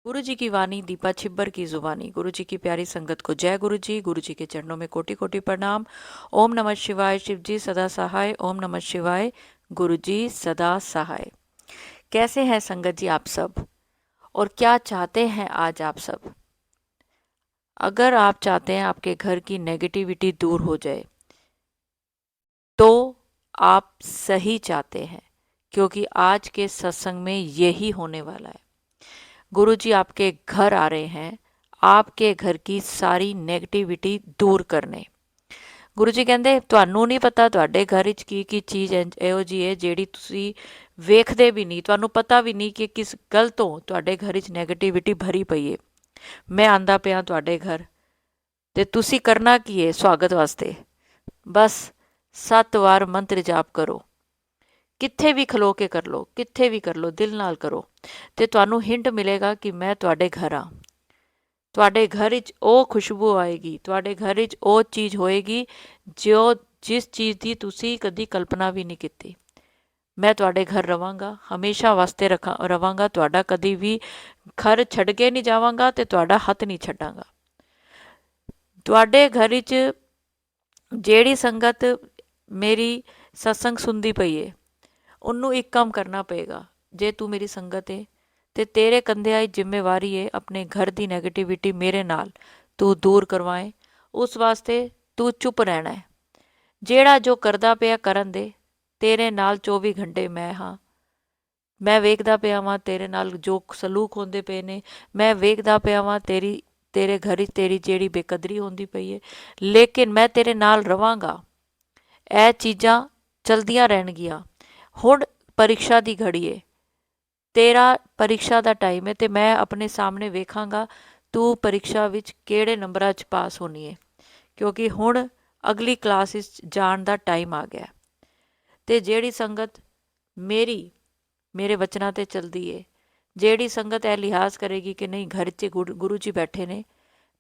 गुरु जी की वाणी दीपा छिब्बर की जुबानी। गुरु जी की प्यारी संगत को जय गुरु जी। गुरु जी के चरणों में कोटि कोटि प्रणाम। ओम नमः शिवाय। शिव जी सदा सहाय। ओम नमः शिवाय। गुरु जी सदा सहाय। कैसे हैं संगत जी आप सब, और क्या चाहते हैं आज आप सब? अगर आप चाहते हैं आपके घर की नेगेटिविटी दूर हो जाए तो आप सही चाहते हैं, क्योंकि आज के सत्संग में यही होने वाला है। गुरु जी आपके घर आ रहे हैं आपके घर की सारी ਨੈਗੇਟਿਵਿਟੀ ਦੂਰ ਕਰਨੇ। ਗੁਰੂ ਜੀ ਕਹਿੰਦੇ ਤੁਹਾਨੂੰ ਨਹੀਂ ਪਤਾ ਤੁਹਾਡੇ ਘਰ ਵਿੱਚ ਕੀ ਚੀਜ਼ ਇਹੋ ਜੀ ਹੈ ਜਿਹੜੀ ਤੁਸੀਂ ਵੇਖਦੇ ਵੀ ਨਹੀਂ, ਤੁਹਾਨੂੰ ਪਤਾ ਵੀ ਨਹੀਂ ਕਿ ਕਿਸ ਗੱਲ ਤੋਂ ਤੁਹਾਡੇ ਘਰ ਵਿੱਚ ਨੈਗੇਟਿਵਿਟੀ ਭਰੀ ਪਈ ਹੈ। ਮੈਂ ਆਂਦਾ ਪਿਆ ਤੁਹਾਡੇ ਘਰ ਤੇ ਤੁਸੀਂ ਕਰਨਾ ਕੀ ਹੈ? ਸਵਾਗਤ ਵਾਸਤੇ ਬਸ 7 ਵਾਰ ਮੰਤਰ ਜਾਪ ਕਰੋ। ਕਿੱਥੇ ਵੀ ਖਲੋ ਕੇ ਕਰ ਲਓ, ਕਿੱਥੇ ਵੀ ਕਰ ਲਓ, ਦਿਲ ਨਾਲ ਕਰੋ ਤੇ ਤੁਹਾਨੂੰ ਹਿੰਟ ਮਿਲੇਗਾ ਕਿ ਮੈਂ ਤੁਹਾਡੇ ਘਰ ਆ। ਤੁਹਾਡੇ ਘਰ ਵਿੱਚ ਉਹ ਖੁਸ਼ਬੂ ਆਏਗੀ, ਤੁਹਾਡੇ ਘਰ ਵਿੱਚ ਉਹ ਚੀਜ਼ ਹੋਏਗੀ ਜਿਸ ਚੀਜ਼ ਦੀ ਤੁਸੀਂ ਕਦੀ ਕਲਪਨਾ ਵੀ ਨਹੀਂ ਕੀਤੀ। ਮੈਂ ਤੁਹਾਡੇ ਘਰ ਰਵਾਂਗਾ, ਹਮੇਸ਼ਾ ਵਾਸਤੇ ਰਵਾਂਗਾ, ਤੁਹਾਡਾ ਕਦੀ ਵੀ ਘਰ ਛੱਡ ਕੇ ਨਹੀਂ ਜਾਵਾਂਗਾ ਤੇ ਤੁਹਾਡਾ ਹੱਥ ਨਹੀਂ ਛੱਡਾਂਗਾ। ਤੁਹਾਡੇ ਘਰ ਵਿੱਚ ਜਿਹੜੀ ਸੰਗਤ ਮੇਰੀ ਸਤਸੰਗ ਸੁਣਦੀ ਪਈ ਏ ਉਹਨੂੰ ਇੱਕ ਕੰਮ ਕਰਨਾ ਪਏਗਾ। ਜੇ ਤੂੰ ਮੇਰੀ ਸੰਗਤ ਏ ਤੇ ਤੇਰੇ ਕੰਧਿਆਂ 'ਚ ਜ਼ਿੰਮੇਵਾਰੀ ਏ ਆਪਣੇ ਘਰ ਦੀ ਨੈਗੇਟਿਵਿਟੀ ਮੇਰੇ ਨਾਲ ਤੂੰ ਦੂਰ ਕਰਵਾਏ। ਉਸ ਵਾਸਤੇ ਤੂੰ ਚੁੱਪ ਰਹਿਣਾ ਹੈ। ਜਿਹੜਾ ਜੋ ਕਰਦਾ ਪਿਆ ਕਰਨ ਦੇ, ਤੇਰੇ ਨਾਲ 24 ਘੰਟੇ ਮੈਂ ਹਾਂ। ਮੈਂ ਵੇਖਦਾ ਪਿਆ ਵਾਂ ਤੇਰੇ ਨਾਲ ਜੋ ਸਲੂਕ ਹੁੰਦੇ ਪਏ ਨੇ, ਮੈਂ ਵੇਖਦਾ ਪਿਆ ਵਾਂ ਤੇਰੇ ਘਰ 'ਚ ਤੇਰੀ ਜਿਹੜੀ ਬੇਕਦਰੀ ਹੁੰਦੀ ਪਈ ਏ, ਲੇਕਿਨ ਮੈਂ ਤੇਰੇ ਨਾਲ ਰਵਾਂਗਾ। ਇਹ ਚੀਜ਼ਾਂ ਚਲਦੀਆਂ ਰਹਿਣਗੀਆਂ। ਹੁਣ ਪਰੀक्षा ਦੀ ਘੜੀ ਏ, ਤੇਰਾ ਪਰੀक्षा ਦਾ ਟਾਈਮ ਹੈ ਤੇ ਮੈਂ ਆਪਣੇ ਸਾਹਮਣੇ ਵੇਖਾਂਗਾ ਤੂੰ ਪਰੀक्षा ਵਿੱਚ ਕਿਹੜੇ ਨੰਬਰਾਂ 'ਚ ਪਾਸ ਹੋਣੀ ਹੈ, ਕਿਉਂਕਿ ਹੁਣ ਅਗਲੀ ਕਲਾਸ ਵਿੱਚ ਜਾਣ ਦਾ ਟਾਈਮ ਆ ਗਿਆ। ਤੇ ਜਿਹੜੀ ਸੰਗਤ ਮੇਰੇ ਵਚਨਾਂ ਤੇ ਚਲਦੀ ਏ, ਜਿਹੜੀ ਸੰਗਤ ਇਹ ਲਿਹਾਜ਼ ਕਰੇਗੀ ਕਿ ਨਹੀਂ ਘਰ 'ਚ ਗੁਰੂ ਜੀ ਬੈਠੇ ਨੇ,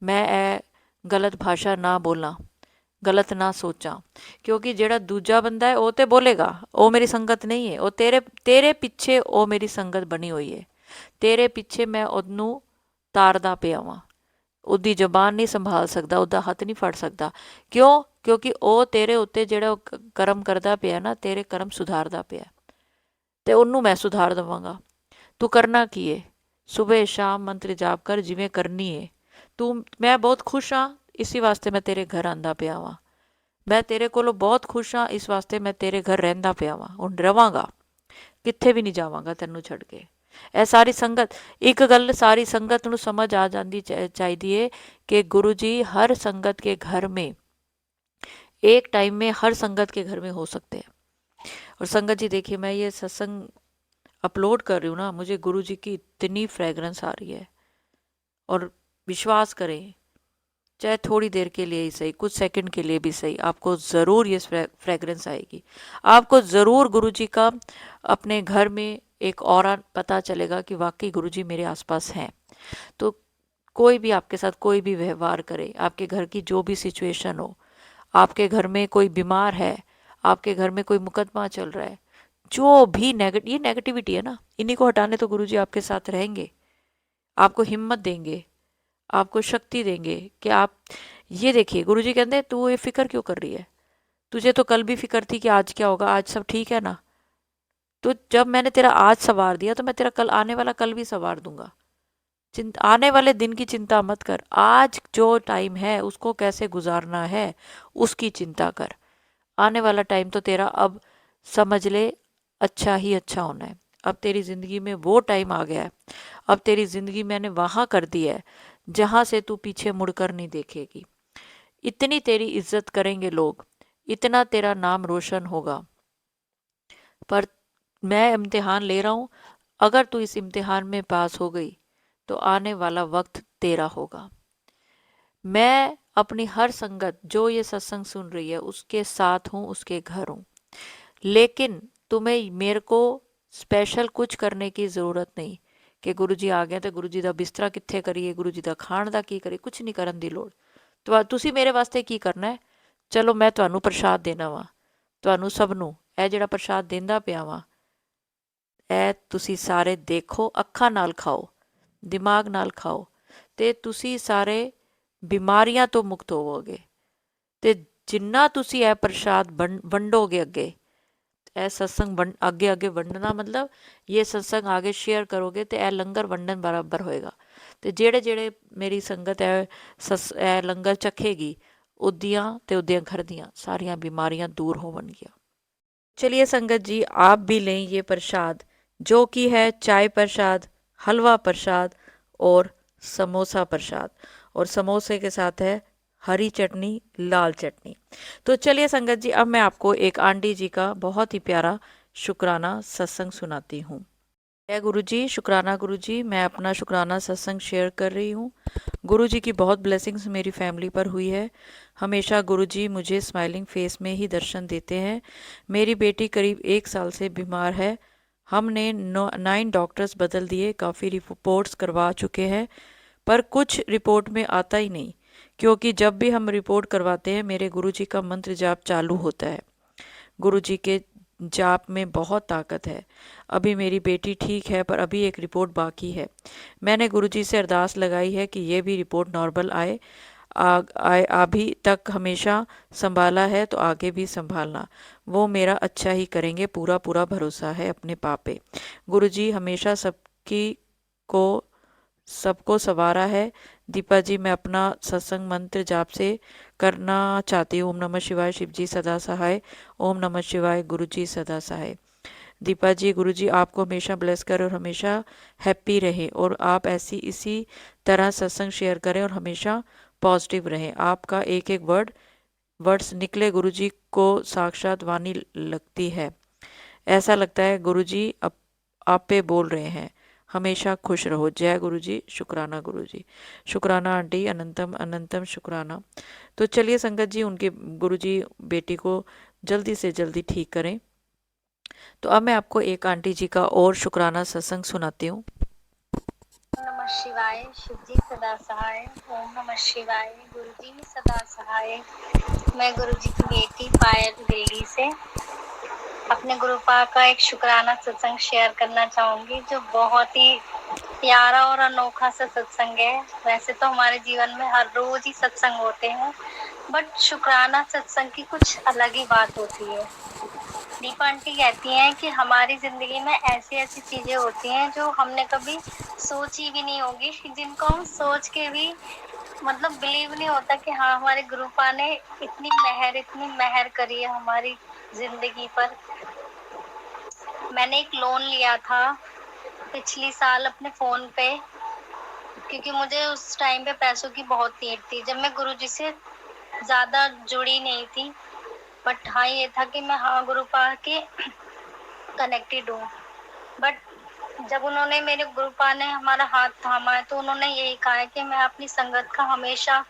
ਮੈਂ ਇਹ ਗਲਤ ਭਾਸ਼ਾ ਨਾ ਬੋਲਾਂ, ਗਲਤ ਨਾ ਸੋਚਾਂ। ਕਿਉਂਕਿ ਜਿਹੜਾ ਦੂਜਾ ਬੰਦਾ ਹੈ ਉਹ ਤੇ ਬੋਲੇਗਾ ਉਹ ਮੇਰੀ ਸੰਗਤ ਨਹੀਂ ਹੈ, ਉਹ ਤੇਰੇ ਪਿੱਛੇ ਉਹ ਮੇਰੀ ਸੰਗਤ ਬਣੀ ਹੋਈ ਹੈ। ਤੇਰੇ ਪਿੱਛੇ ਮੈਂ ਉਹਨੂੰ ਤਾਰਦਾ ਪਿਆ ਵਾਂ। ਉਹਦੀ ਜ਼ਬਾਨ ਨਹੀਂ ਸੰਭਾਲ ਸਕਦਾ, ਉਹਦਾ ਹੱਥ ਨਹੀਂ ਫੜ ਸਕਦਾ। ਕਿਉਂ? ਕਿਉਂਕਿ ਉਹ ਤੇਰੇ ਉੱਤੇ ਜਿਹੜਾ ਕਰਮ ਕਰਦਾ ਪਿਆ ਨਾ, ਤੇਰੇ ਕਰਮ ਸੁਧਾਰਦਾ ਪਿਆ ਤੇ ਉਹਨੂੰ ਮੈਂ ਸੁਧਾਰ ਦੇਵਾਂਗਾ। ਤੂੰ ਕਰਨਾ ਕੀ ਏ? ਸਵੇਰ ਸ਼ਾਮ ਮੰਤਰ ਜਾਪ ਕਰ ਜਿਵੇਂ ਕਰਨੀ ਏ ਤੂੰ। ਮੈਂ ਬਹੁਤ ਖੁਸ਼ ਹਾਂ, ਇਸੇ ਵਾਸਤੇ ਮੈਂ ਤੇਰੇ ਘਰ ਆਂਦਾ ਪਿਆ ਵਾਂ। ਮੈਂ ਤੇਰੇ ਕੋਲੋਂ ਬਹੁਤ ਖੁਸ਼ ਹਾਂ, ਇਸ ਵਾਸਤੇ ਮੈਂ ਤੇਰੇ ਘਰ ਰਹਿੰਦਾ ਪਿਆ ਵਾਂ। ਹੁਣ ਰਵਾਂਗਾ, ਕਿੱਥੇ ਵੀ ਨਹੀਂ ਜਾਵਾਂਗਾ ਤੈਨੂੰ ਛੱਡ ਕੇ। ਇਹ ਸਾਰੀ ਸੰਗਤ, ਇੱਕ ਗੱਲ ਸਾਰੀ ਸੰਗਤ ਨੂੰ ਸਮਝ ਆ ਜਾਂਦੀ चाहिए है कि गुरु जी हर संगत के घर में एक टाइम में हर संगत के घर में हो सकते हैं। और संगत जी देखिए, मैं ये सत्संग अपलोड कर रही हूँ ना, मुझे गुरु जी की इतनी फ्रेगरेंस आ रही है। और विश्वास करें, चाहे थोड़ी देर के लिए ही सही, कुछ सेकंड के लिए भी सही, आपको ज़रूर ये फ्रेगरेंस आएगी। आपको ज़रूर गुरु जी का अपने घर में एक ऑरा पता चलेगा कि वाकई गुरु जी मेरे आसपास हैं। तो कोई भी आपके साथ कोई भी व्यवहार करे, आपके घर की जो भी सिचुएशन हो, आपके घर में कोई बीमार है, आपके घर में कोई मुकदमा चल रहा है, जो भी ये नेगेटिविटी है ना, इन्हीं को हटाने तो गुरु जी आपके साथ रहेंगे, आपको हिम्मत देंगे, आपको शक्ति देंगे कि आप ये देखिए। गुरु जी कहते हैं तू ये फिक्र क्यों कर रही है? तुझे तो कल भी फिक्र थी कि आज क्या होगा, आज सब ठीक है ना। तो जब मैंने तेरा आज संवार दिया तो मैं तेरा कल आने वाला कल भी संवार दूंगा। आने वाले दिन की चिंता मत कर, आज जो टाइम है उसको कैसे गुजारना है उसकी चिंता कर। आने वाला टाइम तो तेरा अब समझ ले अच्छा ही अच्छा होना है। अब तेरी ज़िंदगी में वो टाइम आ गया है, अब तेरी ज़िंदगी मैंने वहाँ कर दी है जहाँ से तू पीछे मुड़कर नहीं देखेगी। इतनी तेरी इज्जत करेंगे लोग, इतना तेरा नाम रोशन होगा। पर मैं इम्तिहान ले रहा हूँ, अगर तू इस इम्तिहान में पास हो गई तो आने वाला वक्त तेरा होगा। मैं अपनी हर संगत जो ये सत्संग सुन रही है उसके साथ हूँ, उसके घर हूँ। लेकिन तुम्हें मेरे को स्पेशल कुछ करने की ज़रूरत नहीं कि गुरु जी आ गए तो गुरु जी का बिस्तरा कित्थे करिए, गुरु जी का खाण का की करिए, कुछ नहीं करन दी लोड़। तो तुसी मेरे वास्ते की करना है? चलो मैं तुहानू प्रसाद देना वा, तुहानू सबनू ਇਹ ਜਿਹੜਾ प्रसाद देंदा ਪਿਆ ਵਾ, ਇਹ ਤੁਸੀਂ ਸਾਰੇ देखो, अखा नाल खाओ ਦਿਮਾਗ ਨਾਲ ਖਾਓ ਤੇ ਤੁਸੀਂ ਸਾਰੇ ਬਿਮਾਰੀਆਂ ਤੋਂ ਮੁਕਤ ਹੋਵੋਗੇ। ਤੇ ਜਿੰਨਾ ਤੁਸੀਂ ਇਹ ਪ੍ਰਸ਼ਾਦ ਵੰਡੋਗੇ ਅੱਗੇ, ਇਹ ਸਤਸੰਗ ਅੱਗੇ ਅੱਗੇ ਵੰਡਣਾ ਮਤਲਬ ਇਹ ਸਤਸੰਗ ਆਗੇ ਸ਼ੇਅਰ ਕਰੋਗੇ ਤੇ ਇਹ ਲੰਗਰ ਵੰਡਣ ਬਰਾਬਰ ਹੋਏਗਾ। ਤੇ ਜਿਹੜੇ ਜਿਹੜੇ ਮੇਰੀ ਸੰਗਤ ਹੈ ਇਹ ਲੰਗਰ ਚੱਖੇਗੀ, ਉਹਦੀਆਂ ਤੇ ਉਹਦੀਆਂ ਘਰ ਦੀਆਂ ਸਾਰੀਆਂ ਬਿਮਾਰੀਆਂ दूर होवनगियाँ। चलिए संगत जी, आप भी लें ये प्रसाद, जो कि है चाय प्रसाद, हलवा प्रसाद और समोसा प्रसाद। और समोसे के साथ है हरी चटनी, लाल चटनी। तो चलिए संगत जी, अब मैं आपको एक आंटी जी का बहुत ही प्यारा शुक्राना सत्संग सुनाती हूँ। जय गुरु जी, शुक्राना गुरु जी। मैं अपना शुक्राना सत्संग शेयर कर रही हूँ। गुरु जी की बहुत ब्लेसिंग्स मेरी फैमिली पर हुई है। हमेशा गुरु जी मुझे स्माइलिंग फेस में ही दर्शन देते हैं। मेरी बेटी करीब 1 साल से बीमार है। हमने 9 डॉक्टर्स बदल दिए, काफ़ी रिपोर्ट्स करवा चुके हैं, पर कुछ रिपोर्ट में आता ही नहीं, क्योंकि जब भी हम रिपोर्ट करवाते हैं मेरे गुरु जी का मंत्र जाप चालू होता है। गुरु जी के जाप में बहुत ताकत है। अभी मेरी बेटी ठीक है, पर अभी एक रिपोर्ट बाकी है। मैंने गुरुजी से अरदास लगाई है कि ये भी रिपोर्ट नॉर्मल आए। अभी तक हमेशा संभाला है तो आगे भी संभालना, वो मेरा अच्छा ही करेंगे, पूरा पूरा भरोसा है अपने पापे। गुरुजी हमेशा सबको संवारा है। दीपा जी, मैं अपना सत्संग मंत्र जाप से करना चाहती हूँ। ओम नमः शिवाय, शिव जी सदा सहाय। ओम नमः शिवाय, गुरु जी सदा सहाय। दीपा जी, गुरु जी आपको हमेशा ब्लेस करें और हमेशा हैप्पी रहें, और आप इसी तरह सत्संग शेयर करें और हमेशा पॉजिटिव रहें। आपका एक एक वर्ड्स निकले गुरु जी को साक्षात वाणी लगती है। ऐसा लगता है गुरु जी आप पे बोल रहे हैं। हमेशा खुश रहो। जय गुरु जी, शुक्राना गुरु जी। शुक्राना आंटी, अनंतम अनंतम शुक्राना। तो चलिए संगत जी, उनके गुरु जी बेटी को जल्दी से जल्दी ठीक करें। तो अब मैं आपको एक आंटी जी का और शुक्राना सत्संग सुनाती हूँ। नमः शिवाय, शिव जी सदा सहाय। ओम नमः शिवाय, गुरु जी सदा सहाय। मैं गुरु जी की बेटी पायल दिल्ली से अपने गुरुपा का एक शुक्राना सत्संग शेयर करना चाहूंगी, जो बहुत ही प्यारा और अनोखा सा सत्संग है। वैसे तो हमारे जीवन में हर रोज ही सत्संग होते हैं, बट शुक्राना सत्संग की कुछ अलग ही बात होती है। दीपा आंटी कहती हैं कि हमारी जिंदगी में ऐसी ऐसी चीजें होती हैं जो हमने कभी सोची भी नहीं होगी, जिनको हम सोच के भी मतलब बिलीव नहीं होता कि हाँ, हमारे गुरुपा ने इतनी मेहर करी है हमारी जिंदगी पर। मैंने एक लोन लिया था पिछली साल अपने फोन पे, क्योंकि मुझे उस टाइम पे पैसों की बहुत नीड थी, जब मैं गुरुजी से ज्यादा जुड़ी नहीं थी। बट हाँ, ये था कि मैं हाँ गुरुपा के कनेक्टेड हूँ। बट जब उन्होंने मेरे गुरुपा ने हमारा हाथ थामा है, तो उन्होंने यही कहा है कि मैं अपनी संगत का हमेशा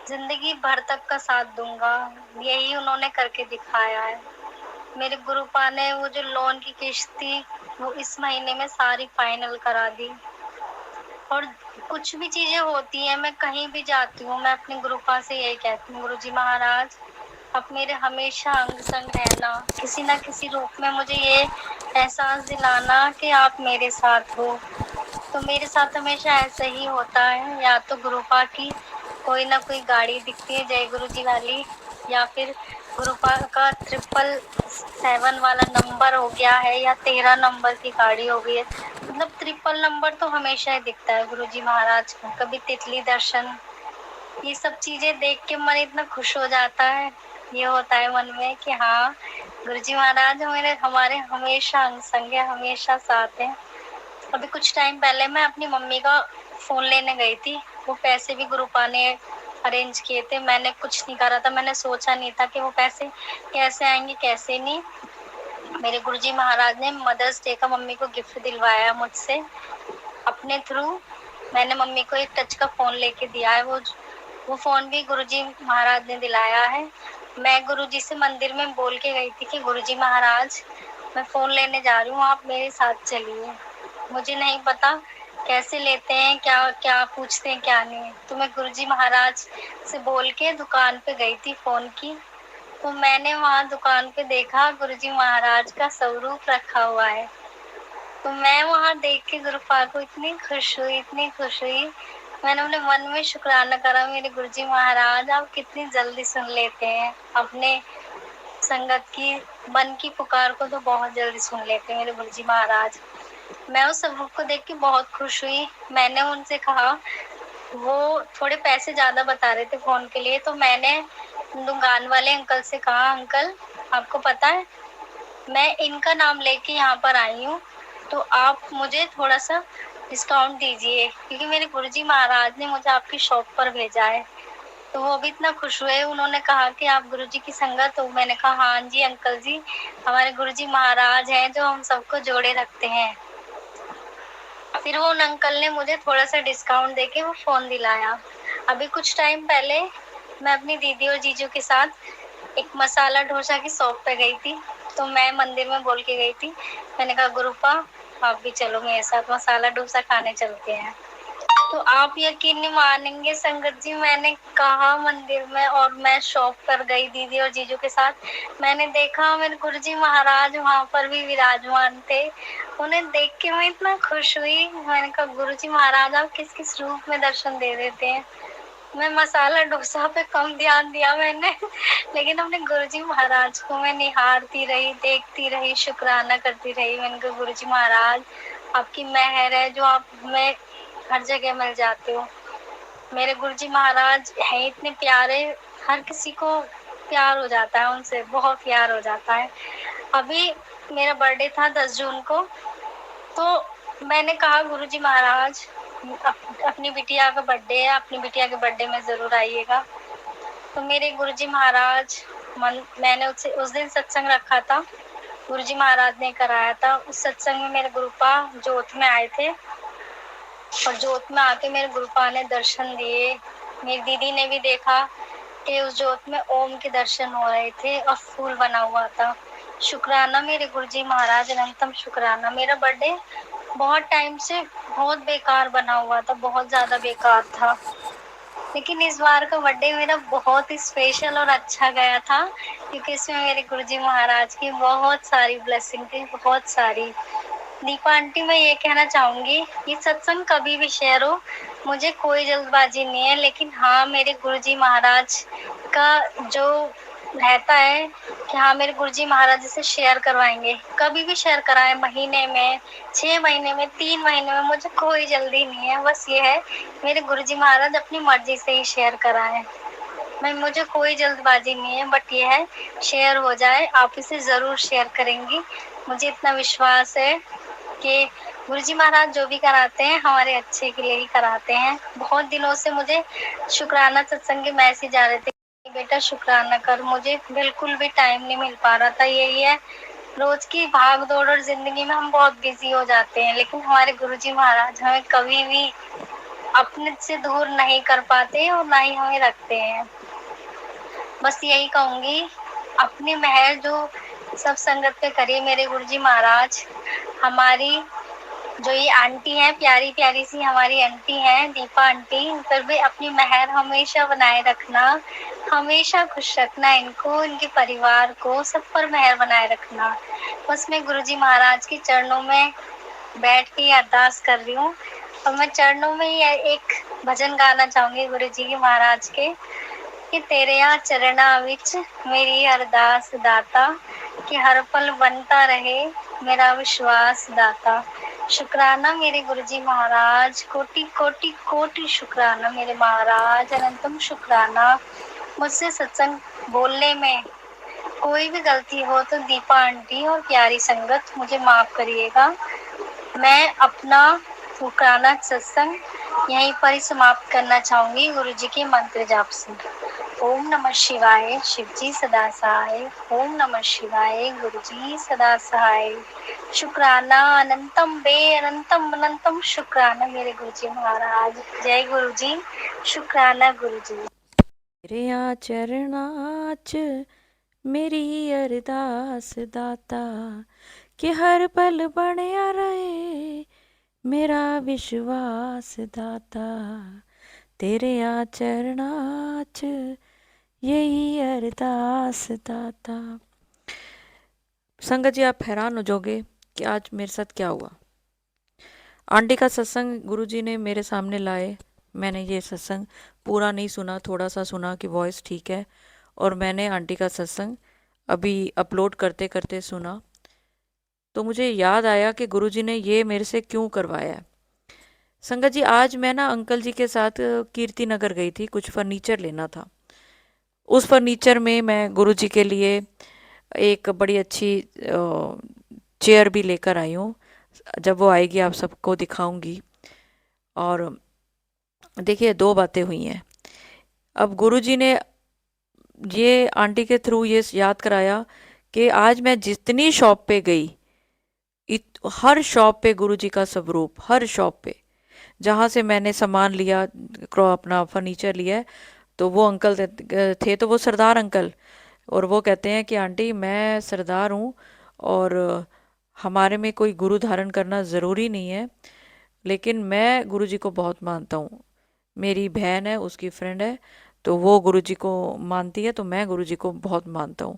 जिंदगी भर तक का साथ दूंगा। यही उन्होंने करके दिखाया है। मेरे गुरुपा ने वो जो लोन की किस्त थी वो इस महीने में सारी फाइनल करा दी। और कुछ भी चीजें होती हैं, मैं कहीं भी जाती हूँ, मैं अपने गुरुपा से यही कहती हूँ, गुरुजी महाराज आप मेरे हमेशा अंग संग रहना, किसी ना किसी रूप में मुझे ये एहसास दिलाना कि आप मेरे साथ हो। तो मेरे साथ हमेशा ऐसा ही होता है, या तो गुरुपा की कोई ना कोई गाड़ी दिखती है जय गुरु जी वाली, या फिर गुरुपा का 777 वाला नंबर हो गया है, या 13 नंबर की गाड़ी हो गई है। मतलब 3 नंबर तो हमेशा ही दिखता है गुरुजी महाराज का। कभी तितली दर्शन, ये सब चीजें देख के मन इतना खुश हो जाता है। ये होता है मन में कि हाँ, गुरुजी महाराज हमारे हमेशा अंग संग है, हमेशा साथ है। अभी कुछ टाइम पहले मैं अपनी मम्मी का फोन लेने गई थी, वो पैसे भी गुरुपा ने अरेंज किए थे। मैंने कुछ नहीं करा था, मैंने सोचा नहीं था कि वो पैसे कैसे आएंगे कैसे नहीं। मेरे गुरुजी महाराज ने मदर्स डे का मम्मी को गिफ्ट दिलवाया मुझसे अपने थ्रू। मैंने मम्मी को एक टच का फोन लेके दिया है, वो फोन भी गुरुजी महाराज ने दिलाया है। मैं गुरुजी से मंदिर में बोल के गई थी कि गुरुजी महाराज मैं फोन लेने जा रही हूँ, आप मेरे साथ चलिए। मुझे नहीं पता कैसे लेते हैं, क्या क्या पूछते हैं क्या नहीं। तो मैं गुरुजी महाराज से बोल के दुकान पे गई थी फोन की। तो मैंने वहाँ दुकान पे देखा गुरुजी महाराज का स्वरूप रखा हुआ है। तो मैं वहाँ देख के गुरुपाल को इतनी खुश हुई, इतनी खुश हुई। मैंने अपने मन में शुक्राना करा, मेरे गुरुजी महाराज आप कितनी जल्दी सुन लेते हैं अपने संगत की मन की पुकार को, तो बहुत जल्दी सुन लेते हैं मेरे गुरुजी महाराज। मैं उस सबूत को देख के बहुत खुश हुई। मैंने उनसे कहा, वो थोड़े पैसे ज़्यादा बता रहे थे फ़ोन के लिए, तो मैंने दुकान वाले अंकल से कहा, अंकल आपको पता है मैं इनका नाम लेके यहाँ पर आई हूँ, तो आप मुझे थोड़ा सा डिस्काउंट दीजिए, क्योंकि मेरे गुरुजी महाराज ने मुझे आपकी शॉप पर भेजा है। तो वो भी इतना खुश हुए, उन्होंने कहा कि आप गुरुजी की संगत हो। मैंने कहा हाँ जी अंकल जी, हमारे गुरुजी महाराज हैं जो हम सबको जोड़े रखते हैं। फिर वो उन अंकल ने मुझे थोड़ा सा डिस्काउंट देके वो फ़ोन दिलाया। अभी कुछ टाइम पहले मैं अपनी दीदी और जीजू के साथ एक मसाला डोसा की शॉप पे गई थी। तो मैं मंदिर में बोल के गई थी, मैंने कहा गुरुपा आप भी चलो मेरे साथ, मसाला डोसा खाने चलते हैं। तो आप यकीन नहीं मानेंगे संगत जी, मैंने कहा मंदिर में और मैं शॉप पर गई दीदी और जीजू के साथ। मैंने देखा मेरे गुरुजी महाराज वहाँ पर भी विराजमान थे। उन्हें देख के मैं इतना खुश हुई। मैंने कहा गुरुजी महाराज आप किस किस रूप में दर्शन दे देते हैं। मैं मसाला डोसा पे कम ध्यान दिया मैंने लेकिन अपने गुरुजी महाराज को मैं निहारती रही, देखती रही, शुक्राना करती रही। मैंने कहा गुरुजी महाराज आपकी मेहर है जो आप मैं हर जगह मिल जाते हो। मेरे गुरुजी महाराज हैं इतने प्यारे, हर किसी को प्यार हो जाता है उनसे, बहुत प्यार हो जाता है। अभी मेरा बर्थडे था 10 जून को, तो मैंने कहा गुरुजी महाराज अपनी बिटिया का बर्थडे है, अपनी बिटिया के बर्थडे में ज़रूर आइएगा। तो मेरे गुरुजी महाराज मैंने उस दिन सत्संग रखा था, गुरुजी महाराज ने कराया था। उस सत्संग में मेरे गुरुपा जोत में आए थे और जोत में आके मेरे गुरुपा ने दर्शन दिए। मेरी दीदी ने भी देखा कि उस जोत में ओम के दर्शन हो रहे थे और फूल बना हुआ था। शुक्राना मेरे गुरुजी महाराज, अनंतम शुक्राना। मेरा बर्थडे बहुत टाइम से बहुत बेकार बना हुआ था, बहुत ज़्यादा बेकार था, लेकिन इस बार का बर्थडे मेरा बहुत ही स्पेशल और अच्छा गया था, क्योंकि इसमें मेरे गुरुजी महाराज की बहुत सारी ब्लेसिंग थी, बहुत सारी। दीपा आंटी मैं ये कहना चाहूँगी, ये सत्संग कभी भी शेयर हो, मुझे कोई जल्दबाजी नहीं है, लेकिन हाँ मेरे गुरुजी महाराज का जो रहता है कि हाँ मेरे गुरुजी महाराज इसे शेयर करवाएंगे, कभी भी शेयर कराएं, महीने में, 6 महीने में, 3 महीने में, मुझे कोई जल्दी नहीं है। बस ये है मेरे गुरुजी महाराज अपनी मर्जी से ही शेयर कराएं, मुझे कोई जल्दबाजी नहीं है, बट ये है शेयर हो जाए, आप इसे ज़रूर शेयर करेंगी। मुझे इतना विश्वास है कि गुरुजी महाराज जो भी कराते हैं हमारे अच्छे के लिए ही कराते हैं। बहुत दिनों से मुझे शुक्राना सत्संग के मैसेज आ रहे थे, बेटा शुक्राना कर, मुझे बिल्कुल भी टाइम नहीं मिल पा रहा था। यही है, रोज की भाग दौड़ और जिंदगी में हम बहुत बिजी हो जाते हैं, लेकिन हमारे गुरुजी महाराज हमें कभी भी अपने से दूर नहीं कर पाते और ना ही हमें रखते हैं। बस यही कहूँगी, अपनी मेहर जो सब संगत पे करिए मेरे गुरुजी महाराज। हमारी जो ये आंटी हैं, प्यारी प्यारी सी हमारी आंटी हैं दीपा आंटी, इन पर भी अपनी मेहर हमेशा बनाए रखना, हमेशा खुश रखना इनको, इनके परिवार को, सब पर मेहर बनाए रखना। बस मैं गुरुजी महाराज के चरणों में बैठ के अरदास कर रही हूँ, और मैं चरणों में ही एक भजन गाना चाहूँगी गुरुजी के महाराज के, कि तेरे चरणा विच मेरी अरदास दाता, कि हर पल बनता रहे मेरा विश्वास दाता। शुक्राना मेरे गुरुजी महाराज, कोटि कोटि कोटि शुक्राना मेरे महाराज, अनंतम शुक्राना। मुझसे सत्संग बोलने में कोई भी गलती हो तो दीपा आंटी और प्यारी संगत मुझे माफ करिएगा। मैं अपना शुक्राना सत्संग यहीं पर ही समाप्त करना चाहूंगी गुरुजी के मंत्र जाप से। ओम नमः शिवाय, शिवजी सदा सहाय। ओम नमः शिवाय, गुरुजी सदा सहाय। शुक्राना अनंतम बे अनंतम अनंतम शुक्राना मेरे गुरुजी महाराज। जय गुरुजी, शुक्राना गुरुजी। तेरे चरणां च मेरी अरदास दाता, कि हर पल बनिया रहे मेरा विश्वास दाता। तेरे चरणां च यही अरदास दाता। संगत जी आप हैरान हो जाओगे कि आज मेरे साथ क्या हुआ। आंटी का सत्संग गुरुजी ने मेरे सामने लाए। मैंने ये सत्संग पूरा नहीं सुना, थोड़ा सा सुना कि वॉइस ठीक है, और मैंने आंटी का सत्संग अभी अपलोड करते करते सुना। तो मुझे याद आया कि गुरुजी ने ये मेरे से क्यों करवाया है। संगत जी, आज मैं ना अंकल जी के साथ कीर्ति नगर गई थी, कुछ फर्नीचर लेना था। उस फर्नीचर में मैं गुरुजी के लिए एक बड़ी अच्छी चेयर भी लेकर आई हूँ। जब वो आएगी आप सबको दिखाऊंगी। और देखिए, दो बातें हुई हैं। अब गुरुजी ने ये आंटी के थ्रू ये याद कराया कि आज मैं जितनी शॉप पे गई, हर शॉप पे गुरुजी का स्वरूप, हर शॉप पे जहाँ से मैंने सामान लिया, अपना फर्नीचर लिया है, तो वो अंकल थे, तो वो सरदार अंकल। और वो कहते हैं कि आंटी, मैं सरदार हूँ, और हमारे में कोई गुरु धारण करना ज़रूरी नहीं है, लेकिन मैं गुरुजी को बहुत मानता हूँ। मेरी बहन है, उसकी फ्रेंड है, तो वो गुरुजी को मानती है, तो मैं गुरुजी को बहुत मानता हूँ।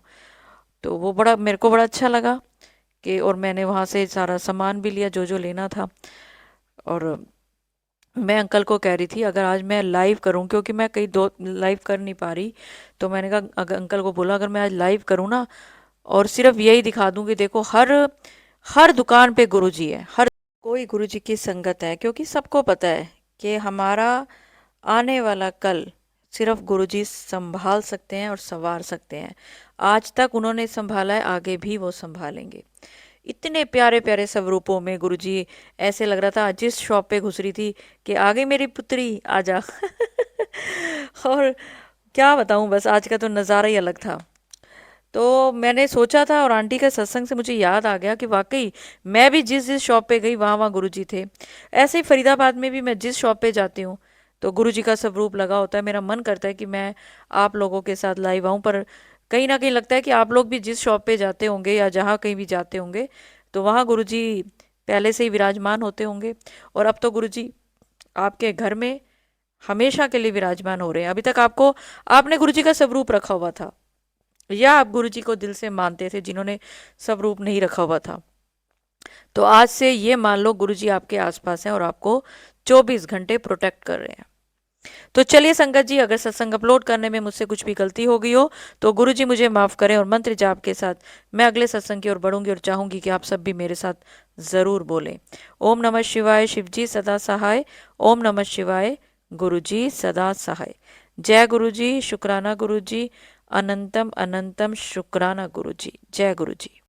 तो वो बड़ा, मेरे को बड़ा अच्छा लगा कि, और मैंने वहाँ से सारा सामान भी लिया जो जो लेना था। और मैं अंकल को कह रही थी अगर आज मैं लाइव करूं, क्योंकि मैं कहीं दो लाइव कर नहीं पा रही, तो मैंने कहा, अगर अंकल को बोला, अगर मैं आज लाइव करूं ना, और सिर्फ यही दिखा दूं कि देखो हर हर दुकान पे गुरुजी है, हर कोई गुरुजी की संगत है, क्योंकि सबको पता है कि हमारा आने वाला कल सिर्फ गुरुजी संभाल सकते हैं और संवार सकते हैं। आज तक उन्होंने संभाला है, आगे भी वो संभालेंगे। इतने प्यारे प्यारे स्वरूपों में गुरुजी, ऐसे लग रहा था जिस शॉप पे घुस रही थी कि आ गई मेरी पुत्री, आजा। और क्या बताऊं, बस आज का तो नज़ारा ही अलग था। तो मैंने सोचा था, और आंटी के सत्संग से मुझे याद आ गया कि वाकई मैं भी जिस जिस शॉप पे गई वहाँ वहाँ गुरुजी थे। ऐसे ही फरीदाबाद में भी मैं जिस शॉप पे जाती हूँ तो गुरुजी का स्वरूप लगा होता है। मेरा मन करता है कि मैं आप लोगों के साथ लाइव आऊँ, पर कहीं ना कहीं लगता है कि आप लोग भी जिस शॉप पे जाते होंगे या जहाँ कहीं भी जाते होंगे, तो वहाँ गुरुजी पहले से ही विराजमान होते होंगे। और अब तो गुरुजी आपके घर में हमेशा के लिए विराजमान हो रहे हैं। अभी तक आपको, आपने गुरुजी का स्वरूप रखा हुआ था, या आप गुरुजी को दिल से मानते थे जिन्होंने स्वरूप नहीं रखा हुआ था, तो आज से ये मान लो गुरुजी आपके आसपास हैं और आपको 24 घंटे प्रोटेक्ट कर रहे हैं। तो चलिए संगत जी, अगर सत्संग अपलोड करने में मुझसे कुछ भी गलती हो गई हो तो गुरुजी मुझे माफ करें, और मंत्र जाप के साथ मैं अगले सत्संग की ओर बढ़ूंगी, और चाहूंगी कि आप सब भी मेरे साथ जरूर बोलें। ओम नमः शिवाय, शिवजी सदा सहाय। ओम नमः शिवाय, गुरुजी सदा सहाय। जय गुरुजी, शुक्राना गुरुजी, अनंतम अनंतम शुक्राना गुरुजी। जय गुरुजी।